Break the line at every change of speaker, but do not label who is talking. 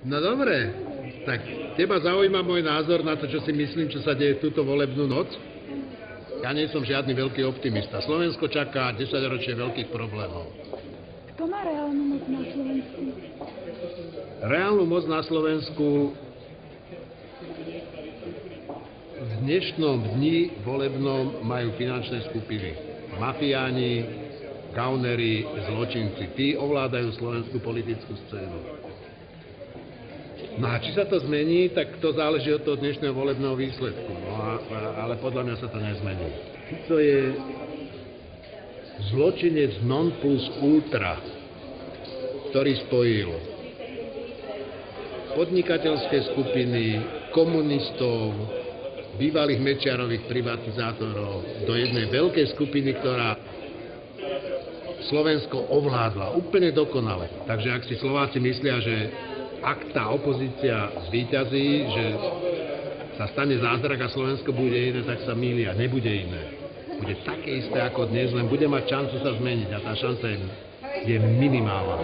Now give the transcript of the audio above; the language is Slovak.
No dobre, tak teba zaujíma môj názor na to, čo si myslím, čo sa deje túto volebnú noc? Ja nie som žiadny veľký optimista. Slovensko čaká 10-ročie veľkých problémov.
Kto má reálnu moc na Slovensku?
Reálnu moc na Slovensku v dnešnom dni volebnom majú finančné skupiny. Mafiáni, gaunery, zločinci. Tí ovládajú slovenskú politickú scénu. No a či sa to zmení, tak to záleží od toho dnešného volebného výsledku. Ale podľa mňa sa to nezmení. To je zločinec non plus ultra, ktorý spojil podnikateľské skupiny, komunistov, bývalých Mečiarových privatizátorov do jednej veľkej skupiny, ktorá Slovensko ovládla úplne dokonale. Takže ak si Slováci myslia, že ak tá opozícia zvíťazí, že sa stane zázrak a Slovensko bude iné, tak sa mýlia. Nebude iné. Bude také isté ako dnes, len bude mať šancu sa zmeniť a tá šanca je minimálna.